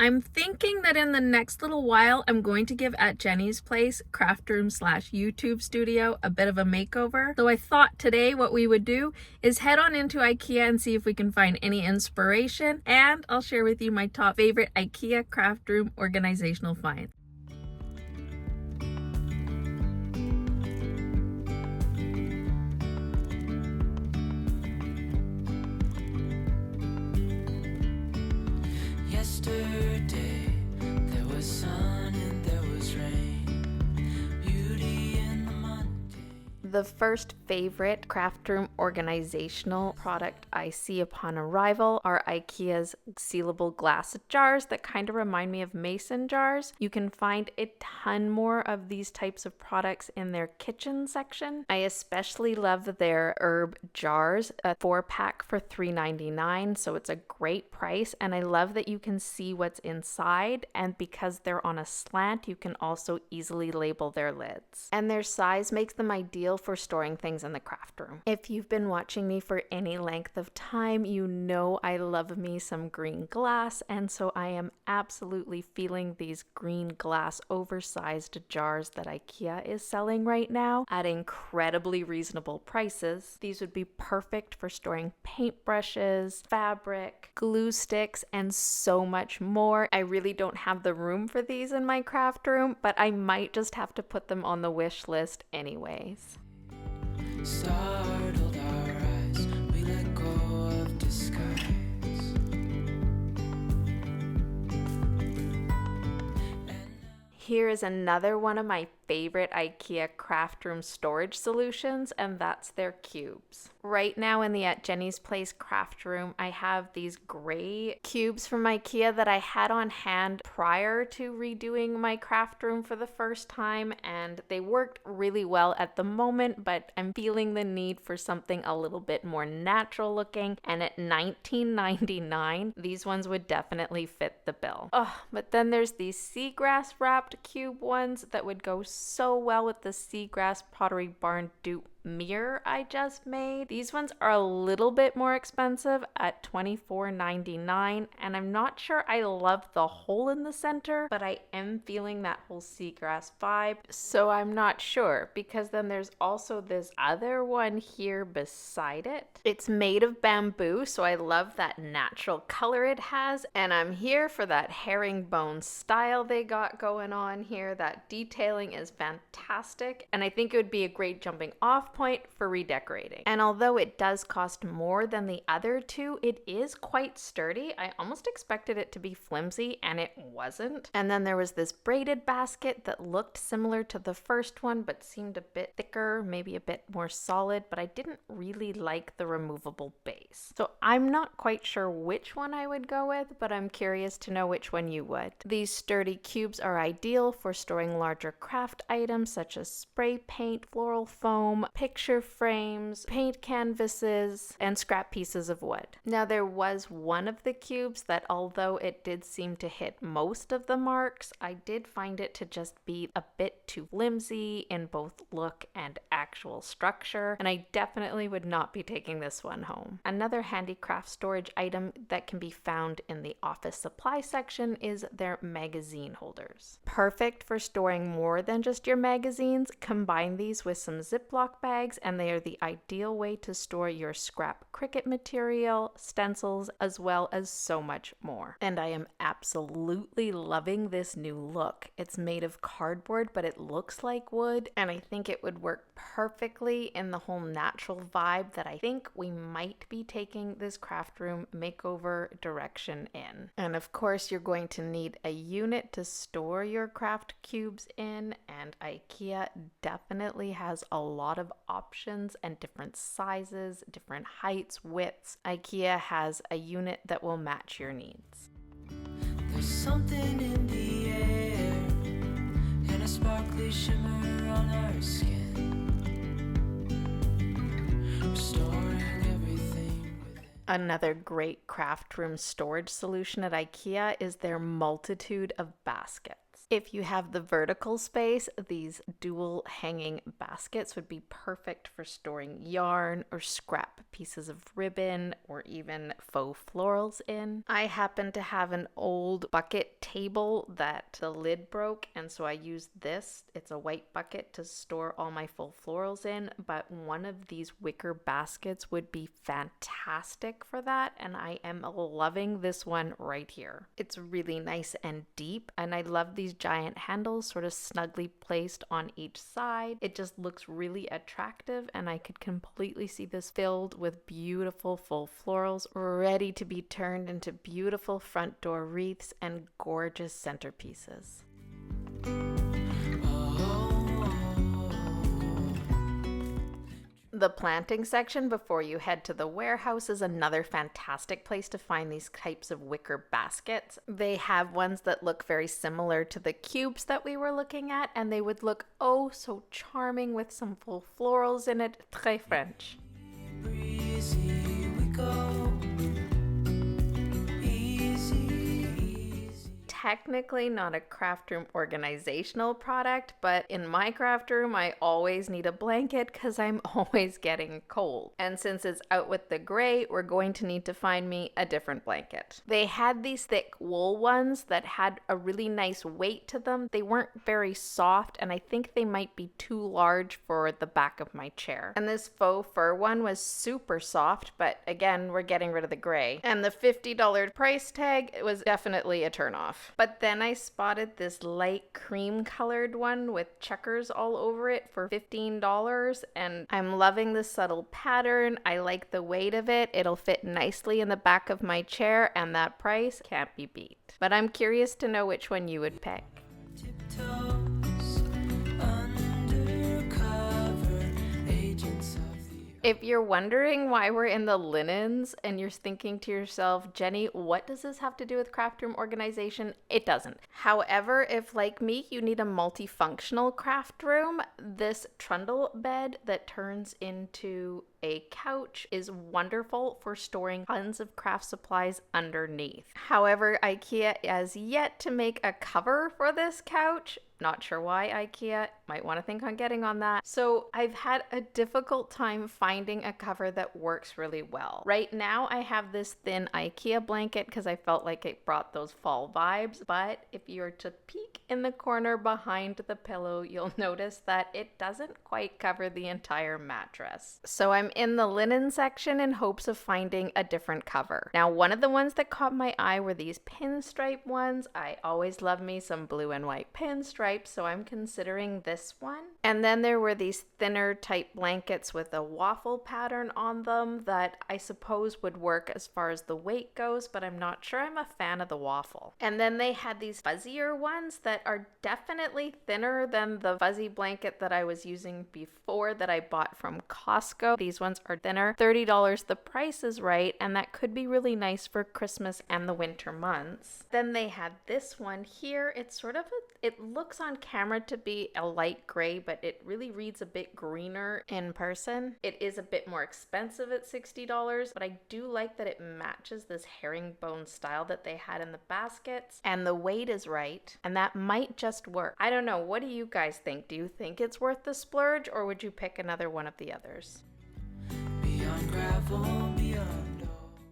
I'm thinking that in the next little while, I'm going to give At Jenny's Place craft room slash YouTube studio a bit of a makeover. So I thought today what we would do is head on into Ikea and see if we can find any inspiration. And I'll share with you my top favorite Ikea craft room organizational finds. Yesterday, there was sun and there was rain. Beauty in the mundane. The first favorite craft room organizational product I see upon arrival are Ikea's sealable glass jars that kind of remind me of mason jars. You can find a ton more of these types of products in their kitchen section. I especially love their herb jars, a 4-pack for $3.99, so it's a great price, and I love that you can see what's inside, and because they're on a slant, you can also easily label their lids. And their size makes them ideal for storing things in the craft room. If you've been watching me for any length of time, you know I love me some green glass, and so I am absolutely feeling these green glass oversized jars that IKEA is selling right now at incredibly reasonable prices. These would be perfect for storing paintbrushes, fabric, glue sticks, and so much more. I really don't have the room for these in my craft room, but I might just have to put them on the wish list anyways. Startled our eyes, we let go of disguise. Here is another one of my favorite IKEA craft room storage solutions, and that's their cubes. Right now in the At Jenny's Place craft room, I have these gray cubes from IKEA that I had on hand prior to redoing my craft room for the first time, and they worked really well at the moment, but I'm feeling the need for something a little bit more natural looking, and at $19.99, these ones would definitely fit the bill. Oh, but then there's these seagrass wrapped cube ones that would go so well with the seagrass Pottery Barn dupe mirror I just made. These ones are a little bit more expensive at $24.99, and I'm not sure I love the hole in the center, but I am feeling that whole seagrass vibe, so I'm not sure, because then there's also this other one here beside it. It's made of bamboo, so I love that natural color it has, and I'm here for that herringbone style they got going on here. That detailing is fantastic, and I think it would be a great jumping off point for redecorating. And although it does cost more than the other two, it is quite sturdy. I almost expected it to be flimsy, and it wasn't. And then there was this braided basket that looked similar to the first one, but seemed a bit thicker, maybe a bit more solid, but I didn't really like the removable base. So I'm not quite sure which one I would go with, but I'm curious to know which one you would. These sturdy cubes are ideal for storing larger craft items such as spray paint, floral foam, picture frames, paint canvases, and scrap pieces of wood. Now there was one of the cubes that, although it did seem to hit most of the marks, I did find it to just be a bit too flimsy in both look and actual structure, and I definitely would not be taking this one home. Another handicraft storage item that can be found in the office supply section is their magazine holders. Perfect for storing more than just your magazines. Combine these with some Ziploc bags, and they are the ideal way to store your scrap Cricut material, stencils, as well as so much more. And I am absolutely loving this new look. It's made of cardboard, but it looks like wood, and I think it would work perfectly in the whole natural vibe that I think we might be taking this craft room makeover direction in. And of course, you're going to need a unit to store your craft cubes in, and IKEA definitely has a lot of options and different sizes, different heights, widths. IKEA has a unit that will match your needs. There's something in the air and a sparkly shimmer on our skin, restoring everything within. Another great craft room storage solution at IKEA is their multitude of baskets. If you have the vertical space, these dual hanging baskets would be perfect for storing yarn or scrap pieces of ribbon or even faux florals in. I happen to have an old bucket table that the lid broke, and so I used this. It's a white bucket to store all my faux florals in, but one of these wicker baskets would be fantastic for that, and I am loving this one right here. It's really nice and deep, and I love these giant handles sort of snugly placed on each side. It just looks really attractive, and I could completely see this filled with beautiful faux florals ready to be turned into beautiful front door wreaths and gorgeous centerpieces. The planting section before you head to the warehouse is another fantastic place to find these types of wicker baskets. They have ones that look very similar to the cubes that we were looking at, and they would look oh so charming with some full florals in it. Très French. Breezy we go. Technically not a craft room organizational product, but in my craft room, I always need a blanket because I'm always getting cold. And since it's out with the gray, we're going to need to find me a different blanket. They had these thick wool ones that had a really nice weight to them. They weren't very soft, and I think they might be too large for the back of my chair. And this faux fur one was super soft, but again, we're getting rid of the gray. And the $50 price tag was definitely a turnoff. But then I spotted this light cream colored one with checkers all over it for $15, and I'm loving the subtle pattern. I like the weight of it. It'll fit nicely in the back of my chair, and that price can't be beat. But I'm curious to know which one you would pick. Tiptoes undercover, agents of the If you're wondering why we're in the linens and you're thinking to yourself, Jenny, what does this have to do with craft room organization? It doesn't. However, if like me, you need a multifunctional craft room, this trundle bed that turns into a couch is wonderful for storing tons of craft supplies underneath. However, IKEA has yet to make a cover for this couch. Not sure why, IKEA. Might want to think on getting on that. So I've had a difficult time finding a cover that works really well. Right now I have this thin IKEA blanket because I felt like it brought those fall vibes. But if you're to peek in the corner behind the pillow, you'll notice that it doesn't quite cover the entire mattress. So I'm in the linen section in hopes of finding a different cover. Now, one of the ones that caught my eye were these pinstripe ones. I always love me some blue and white pinstripes, so I'm considering this one. And then there were these thinner type blankets with a waffle pattern on them that I suppose would work as far as the weight goes, but I'm not sure I'm a fan of the waffle. And then they had these fuzzier ones that are definitely thinner than the fuzzy blanket that I was using before that I bought from Costco. These ones are thinner, $30 the price is right, and that could be really nice for Christmas and the winter months. Then they had this one here. It's sort of it looks on camera to be a light gray, but it really reads a bit greener in person. It is a bit more expensive at $60, but I do like that it matches this herringbone style that they had in the baskets, and the weight is right, and that might just work. I don't know, what do you guys think? Do you think it's worth the splurge, or would you pick another one of the others? beyond gravel, beyond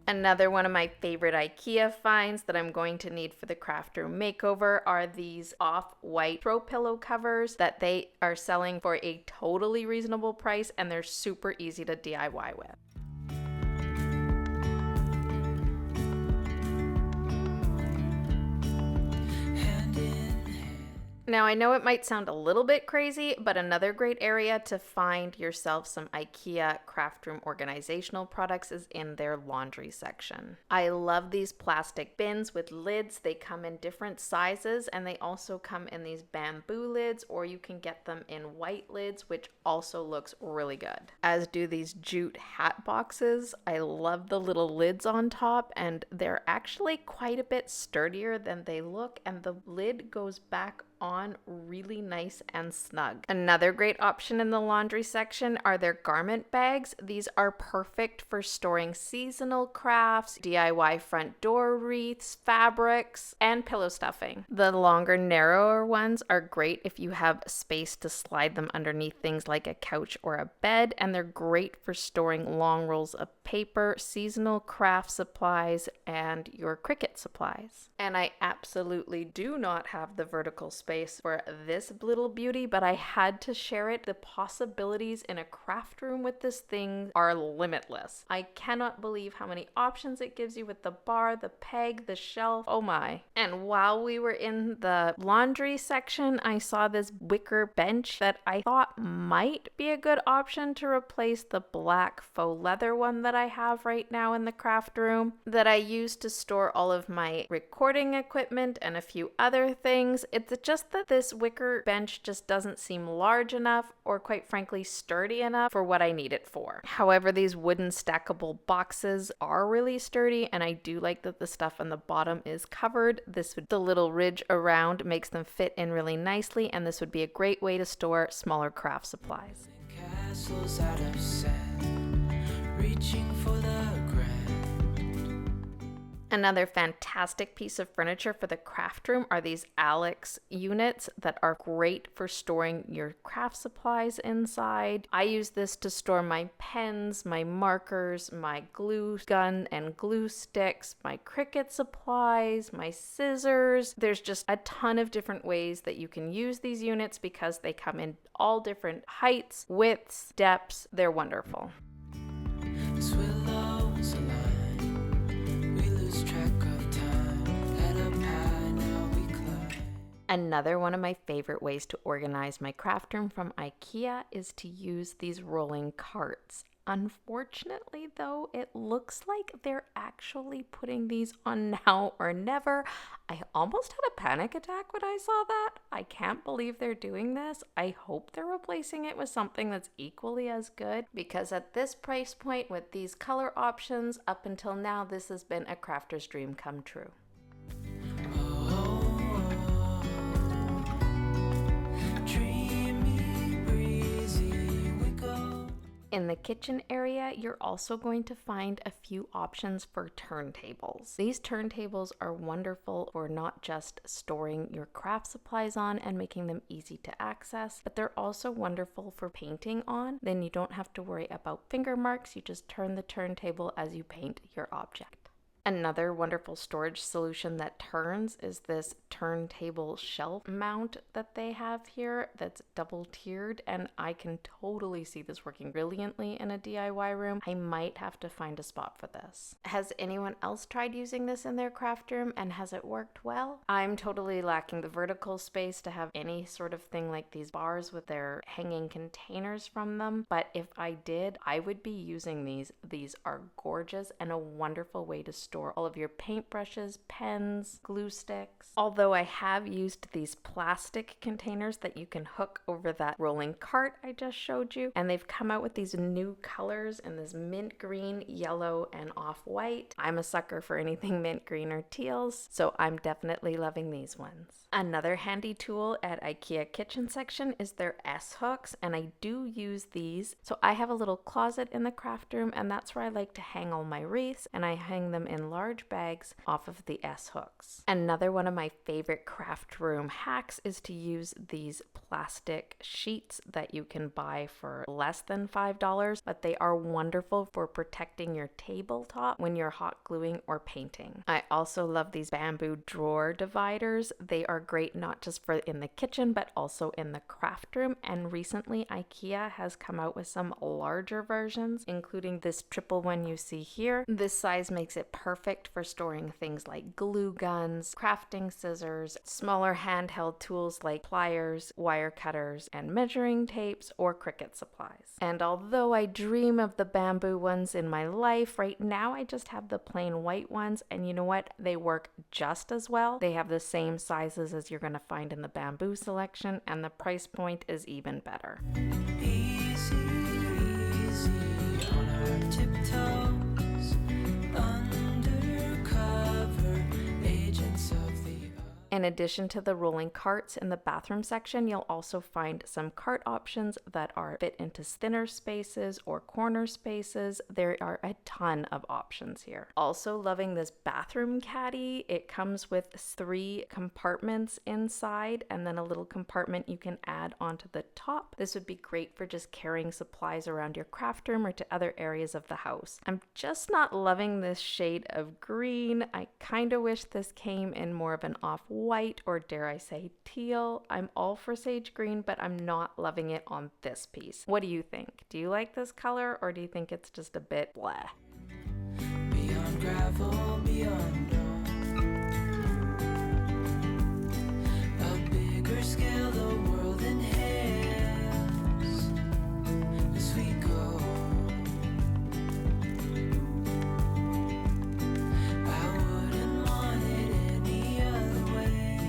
Another one of my favorite IKEA finds that I'm going to need for the craft room makeover are these off-white throw pillow covers that they are selling for a totally reasonable price, and they're super easy to DIY with. hand in hand. Now, I know it might sound a little bit crazy, but another great area to find yourself some IKEA craft room organizational products is in their laundry section. I love these plastic bins with lids. They come in different sizes, and they also come in these bamboo lids, or you can get them in white lids, which also looks really good. As do these jute hat boxes. I love the little lids on top, and they're actually quite a bit sturdier than they look, and the lid goes back on really nice and snug. Another great option in the laundry section are their garment bags. These are perfect for storing seasonal crafts, DIY front door wreaths, fabrics, and pillow stuffing. The longer, narrower ones are great if you have space to slide them underneath things like a couch or a bed, and they're great for storing long rolls of paper, seasonal craft supplies, and your Cricut supplies. And I absolutely do not have the vertical space for this little beauty, but I had to share it. The possibilities in a craft room with this thing are limitless. I cannot believe how many options it gives you with the bar, the peg, the shelf. Oh my. And while we were in the laundry section, I saw this wicker bench that I thought might be a good option to replace the black faux leather one that I have right now in the craft room that I use to store all of my recording equipment and a few other things. It's just that this wicker bench just doesn't seem large enough or quite frankly sturdy enough for what I need it for. However, these wooden stackable boxes are really sturdy, and I do like that the stuff on the bottom is covered. The little ridge around makes them fit in really nicely, and this would be a great way to store smaller craft supplies. Castles out of sand, reaching for the grand. Another fantastic piece of furniture for the craft room are these Alex units that are great for storing your craft supplies inside. I use this to store my pens, my markers, my glue gun and glue sticks, my Cricut supplies, my scissors. There's just a ton of different ways that you can use these units because they come in all different heights, widths, depths. They're wonderful. As willows align, we lose track of time. Head up high, now we climb. Another one of my favorite ways to organize my craft room from Ikea is to use these rolling carts. Unfortunately, though, it looks like they're actually putting these on now or never. I almost had a panic attack when I saw that. I can't believe they're doing this. I hope they're replacing it with something that's equally as good, because at this price point with these color options, up until now, this has been a crafter's dream come true. In the kitchen area, you're also going to find a few options for turntables. These turntables are wonderful for not just storing your craft supplies on and making them easy to access, but they're also wonderful for painting on. Then you don't have to worry about finger marks. You just turn the turntable as you paint your object. Another wonderful storage solution that turns is this turntable shelf mount that they have here that's double tiered, and I can totally see this working brilliantly in a DIY room. I might have to find a spot for this. Has anyone else tried using this in their craft room, and has it worked well? I'm totally lacking the vertical space to have any sort of thing like these bars with their hanging containers from them, but if I did, I would be using these. These are gorgeous and a wonderful way to store all of your paintbrushes, pens, glue sticks. Although I have used these plastic containers that you can hook over that rolling cart I just showed you, and they've come out with these new colors in this mint green, yellow, and off-white. I'm a sucker for anything mint green or teals, so I'm definitely loving these ones. Another handy tool at IKEA kitchen section is their S-hooks, and I do use these. So I have a little closet in the craft room, and that's where I like to hang all my wreaths, and I hang them in large bags off of the S-hooks. Another one of my favorite craft room hacks is to use these plastic sheets that you can buy for less than $5, but they are wonderful for protecting your tabletop when you're hot gluing or painting. I also love these bamboo drawer dividers. They are great not just for in the kitchen, but also in the craft room, and recently IKEA has come out with some larger versions, including this triple one you see here. This size makes it perfect for storing things like glue guns, crafting scissors, smaller handheld tools like pliers, wire cutters, and measuring tapes or Cricut supplies. And although I dream of the bamboo ones in my life, right now I just have the plain white ones, and you know what? They work just as well. They have the same sizes as you're going to find in the bamboo selection, and the price point is even better. Easy, easy on our tiptoes, undercover agents of the In addition to the rolling carts in the bathroom section, you'll also find some cart options that are fit into thinner spaces or corner spaces. There are a ton of options here. Also loving this bathroom caddy. It comes with 3 compartments inside and then a little compartment you can add onto the top. This would be great for just carrying supplies around your craft room or to other areas of the house. I'm just not loving this shade of green. I kind of wish this came in more of an off-white or dare I say teal. I'm all for sage green, but I'm not loving it on this piece. What do you think? Do you like this color or do you think it's just a bit blah? Beyond gravel, beyond dawn. A bigger scale, the world inhales as we go. I wouldn't want it any other way.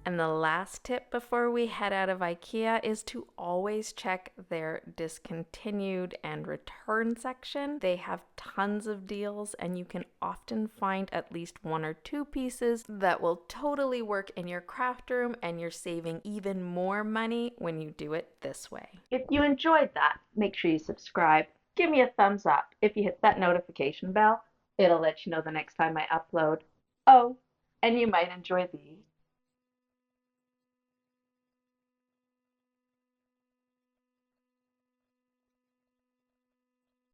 And the last tip before we head out of IKEA is to always check their discontinued and return section. They have tons of deals and you can often find at least 1 or 2 pieces that will totally work in your craft room, and you're saving even more money when you do it this way. If you enjoyed that, make sure you subscribe. Give me a thumbs up. If you hit that notification bell, it'll let you know the next time I upload. Oh, and you might enjoy these.